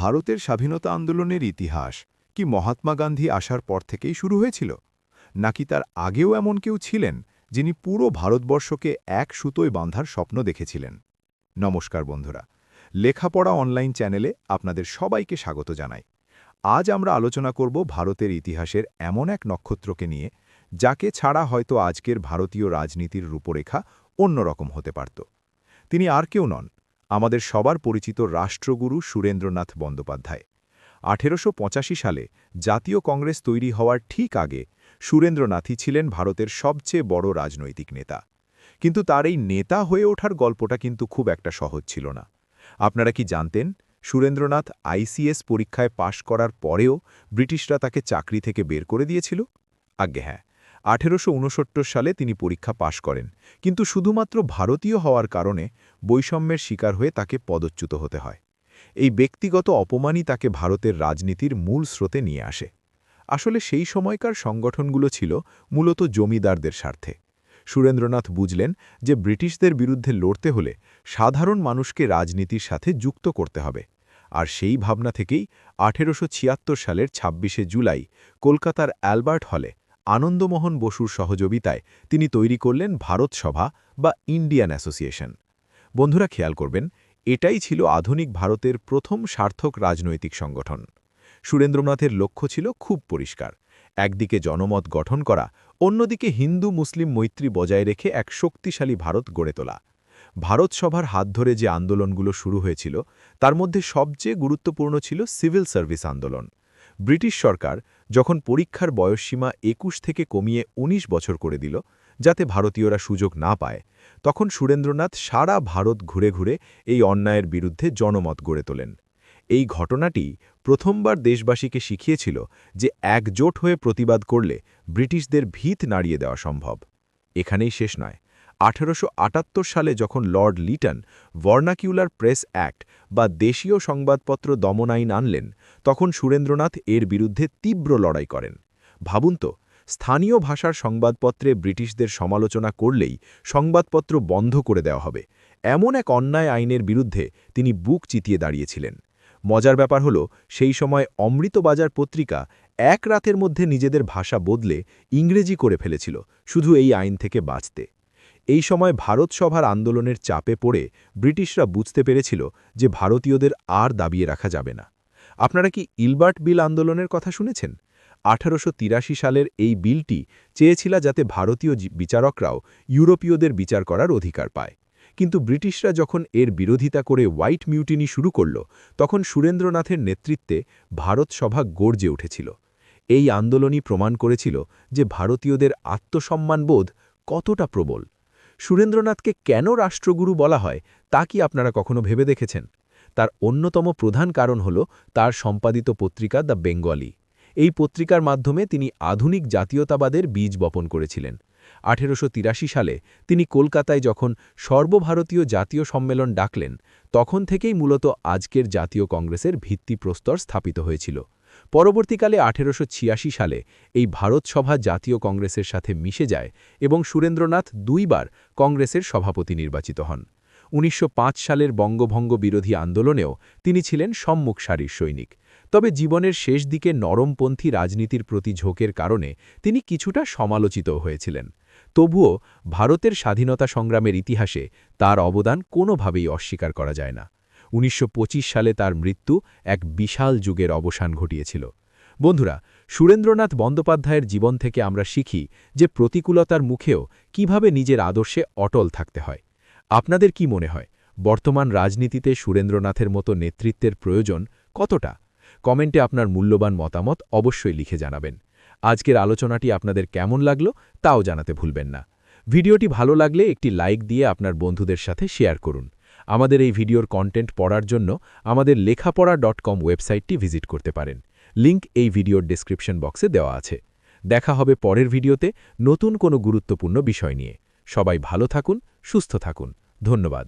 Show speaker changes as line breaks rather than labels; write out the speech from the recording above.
ভারতের স্বাধীনতা আন্দোলনের ইতিহাস কি মহাত্মা গান্ধী আসার পর থেকেই শুরু হয়েছিল, নাকি তার আগেও এমন কেউ ছিলেন যিনি পুরো ভারতবর্ষকে এক সুতোয় বাঁধার স্বপ্ন দেখেছিলেন? নমস্কার বন্ধুরা, লেখাপড়া অনলাইন চ্যানেলে আপনাদের সবাইকে স্বাগত জানাই। আজ আমরা আলোচনা করব ভারতের ইতিহাসের এমন এক নক্ষত্রকে নিয়ে, যাকে ছাড়া হয়তো আজকের ভারতীয় রাজনীতির রূপরেখা অন্যরকম হতে পারত। তিনি আর কেউ নন, আমাদের সবার পরিচিত রাষ্ট্রগুরু সুরেন্দ্রনাথ বন্দ্যোপাধ্যায়। ১৮৮৫ সালে জাতীয় কংগ্রেস তৈরি হওয়ার ঠিক আগে সুরেন্দ্রনাথই ছিলেন ভারতের সবচেয়ে বড় রাজনৈতিক নেতা। কিন্তু তার এই নেতা হয়ে ওঠার গল্পটা কিন্তু খুব একটা সহজ ছিল না। আপনারা কি জানতেন, সুরেন্দ্রনাথ আইসিএস পরীক্ষায় পাশ করার পরেও ব্রিটিশরা তাকে চাকরি থেকে বের করে দিয়েছিল? আজ্ঞে হ্যাঁ, ১৮৬৯ সালে তিনি পরীক্ষা পাশ করেন, কিন্তু শুধুমাত্র ভারতীয় হওয়ার কারণে বৈষম্যের শিকার হয়ে তাকে পদচ্যুত হতে হয়। এই ব্যক্তিগত অপমানই তাকে ভারতের রাজনীতির মূল স্রোতে নিয়ে আসে। আসলে সেই সময়কার সংগঠনগুলো ছিল মূলত জমিদারদের স্বার্থে। সুরেন্দ্রনাথ বুঝলেন যে ব্রিটিশদের বিরুদ্ধে লড়তে হলে সাধারণ মানুষকে রাজনীতির সাথে যুক্ত করতে হবে। আর সেই ভাবনা থেকেই ১৮৭৬ সালের ২৬শে জুলাই কলকাতার অ্যালবার্ট হলে আনন্দমোহন বসুর সহযোগিতায় তিনি তৈরি করলেন ভারত সভা বা ইন্ডিয়ান অ্যাসোসিয়েশন। বন্ধুরা খেয়াল করবেন, এটাই ছিল আধুনিক ভারতের প্রথম সার্থক রাজনৈতিক সংগঠন। সুরেন্দ্রনাথের লক্ষ্য ছিল খুব পরিষ্কার: একদিকে জনমত গঠন করা, অন্যদিকে হিন্দু মুসলিম মৈত্রী বজায় রেখে এক শক্তিশালী ভারত গড়ে তোলা। ভারত সভার হাত ধরে যে আন্দোলনগুলো শুরু হয়েছিল, তার মধ্যে সবচেয়ে গুরুত্বপূর্ণ ছিল সিভিল সার্ভিস আন্দোলন। ব্রিটিশ সরকার যখন পরীক্ষার বয়সসীমা ২১ থেকে কমিয়ে ১৯ বছর করে দিল, যাতে ভারতীয়রা সুযোগ না পায়, তখন সুরেন্দ্রনাথ সারা ভারত ঘুরে ঘুরে এই অন্যায়ের বিরুদ্ধে জনমত গড়ে তোলেন। এই ঘটনাটি প্রথমবার দেশবাসীকে শিখিয়েছিল যে একজোট হয়ে প্রতিবাদ করলে ব্রিটিশদের ভিত নাড়িয়ে দেওয়া সম্ভব। এখানেই শেষ নয়। ১৮৭৮ সালে যখন লর্ড লিটন ভার্নাকিউলার প্রেস অ্যাক্ট বা দেশীয় সংবাদপত্র দমন আইন আনলেন, তখন সুরেন্দ্রনাথ এর বিরুদ্ধে তীব্র লড়াই করেন। ভাবুন তো, স্থানীয় ভাষার সংবাদপত্রে ব্রিটিশদের সমালোচনা করলেই সংবাদপত্র বন্ধ করে দেওয়া হবে, এমন এক অন্যায় আইনের বিরুদ্ধে তিনি বুক চিতিয়ে দাঁড়িয়েছিলেন। মজার ব্যাপার হল, সেই সময় অমৃতবাজার পত্রিকা এক রাতের মধ্যে নিজেদের ভাষা বদলে ইংরেজি করে ফেলেছিল, শুধু এই আইন থেকে বাঁচতে। এই সময় ভারত সভার আন্দোলনের চাপে পড়ে ব্রিটিশরা বুঝতে পেরেছিল যে ভারতীয়দের আর দাবিয়ে রাখা যাবে না। আপনারা কি ইলবার্ট বিল আন্দোলনের কথা শুনেছেন? ১৮৮৩ সালের এই বিলটি চেয়েছিল যাতে ভারতীয় বিচারকরাও ইউরোপীয়দের বিচার করার অধিকার পায়। কিন্তু ব্রিটিশরা যখন এর বিরোধিতা করে হোয়াইট মিউটিনি শুরু করল, তখন সুরেন্দ্রনাথের নেতৃত্বে ভারত সভা গর্জে উঠেছিল। এই আন্দোলনই প্রমাণ করেছিল যে ভারতীয়দের আত্মসম্মানবোধ কতটা প্রবল। সুরেন্দ্রনাথকে কেন রাষ্ট্রগুরু বলা হয়, তা কি আপনারা কখনো ভেবে দেখেছেন? তার অন্যতম প্রধান কারণ হল তার সম্পাদিত পত্রিকা দ্য বেঙ্গলি। এই পত্রিকার মাধ্যমে তিনি আধুনিক জাতীয়তাবাদের বীজ বপন করেছিলেন। ১৮৮৩ সালে তিনি কলকাতায় যখন সর্বভারতীয় জাতীয় সম্মেলন ডাকলেন, তখন থেকেই মূলত আজকের জাতীয় কংগ্রেসের ভিত্তিপ্রস্তর স্থাপিত হয়েছিল। পরবর্তীকালে ১৮৮৬ সালে এই ভারত সভা জাতীয় কংগ্রেসের সাথে মিশে যায় এবং সুরেন্দ্রনাথ ২ বার কংগ্রেসের সভাপতি নির্বাচিত হন। ১৯০৫ সালের বঙ্গভঙ্গ বিরোধী আন্দোলনেও তিনি ছিলেন সম্মুখ সারির সৈনিক। তবে জীবনের শেষ দিকে নরমপন্থী রাজনীতির প্রতি ঝোঁকের কারণে তিনি কিছুটা সমালোচিত হয়েছিলেন। তবুও ভারতের স্বাধীনতা সংগ্রামের ইতিহাসে তার অবদান কোনোভাবেই অস্বীকার করা যায় না। ১৯২৫ সালে তার মৃত্যু এক বিশাল যুগের অবসান ঘটিয়েছিল। বন্ধুরা, সুরেন্দ্রনাথ বন্দ্যোপাধ্যায়ের জীবন থেকে আমরা শিখি যে প্রতিকূলতার মুখেও কিভাবে নিজের আদর্শে অটল থাকতে হয়। আপনাদের কি মনে হয়, বর্তমান রাজনীতিতে সুরেন্দ্রনাথের মতো নেতৃত্বের প্রয়োজন কতটা? কমেন্টে আপনার মূল্যবান মতামত অবশ্যই লিখে জানাবেন। আজকের আলোচনাটি আপনাদের কেমন লাগলো তাও জানাতে ভুলবেন না। ভিডিওটি ভালো লাগলে একটি লাইক দিয়ে আপনার বন্ধুদের সাথে শেয়ার করুন। আমাদের এই ভিডিওর কন্টেন্ট পড়ার জন্য আমাদের লেখাপড়া.com ওয়েবসাইটটি ভিজিট করতে পারেন। লিংক এই ভিডিওর ডেসক্রিপশন বক্সে দেওয়া আছে। দেখা হবে পরের ভিডিওতে নতুন কোনো গুরুত্বপূর্ণ বিষয় নিয়ে। সবাই ভালো থাকুন, সুস্থ থাকুন। ধন্যবাদ।